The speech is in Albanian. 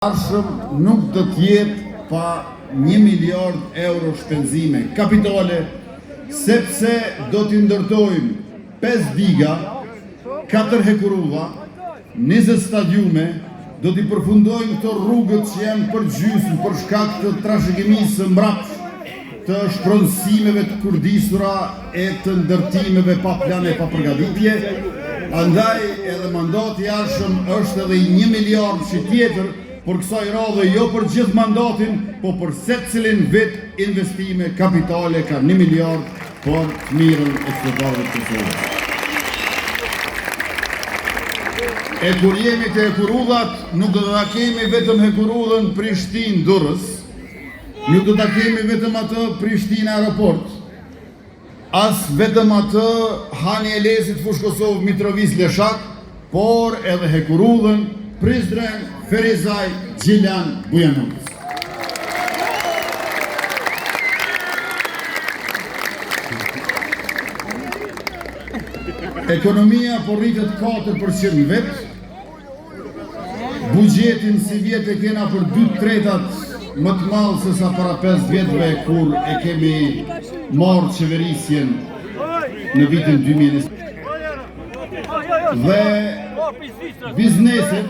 Arshëm nuk do t'jetë pa 1 miliard euro shpenzime kapitale, sepse do t'i ndërtojmë 5 diga, 4 hekurulla, 20 stadiume, do t'i përfundojmë këto rrugët që janë përgjysmë për shkak të trashëgimisë së mbrapsht, të shpronësimeve të kurdisura e të ndërtimeve pa plane, pa përgatitje. Andaj edhe mandati i arshëm është edhe 1 miliard që tjetër, por kësaj radhe jo për gjithë mandatin, po për secilin vit investime kapitale ka 1 miliard për të mirën e qytetarëve të Kosovës. E kur jemi të hekurullat, nuk do ta kemi vetëm hekurullën Prishtinë-Durrës, nuk do ta kemi vetëm atë Prishtinë-Aeroport, as vetëm atë Hani Elesit Fushë Kosovë Mitrovic-Leshak, por edhe hekurullën Prizren, Ferizaj, Gjilan, Bujanovic. Ekonomia po rritet 4% vet. Buxhetin si vjet e kena për 2/3 më të madh se sa para 5 vjetëve kur e kemi marrë qeverisjen në vitin 2020. Dhe bizneset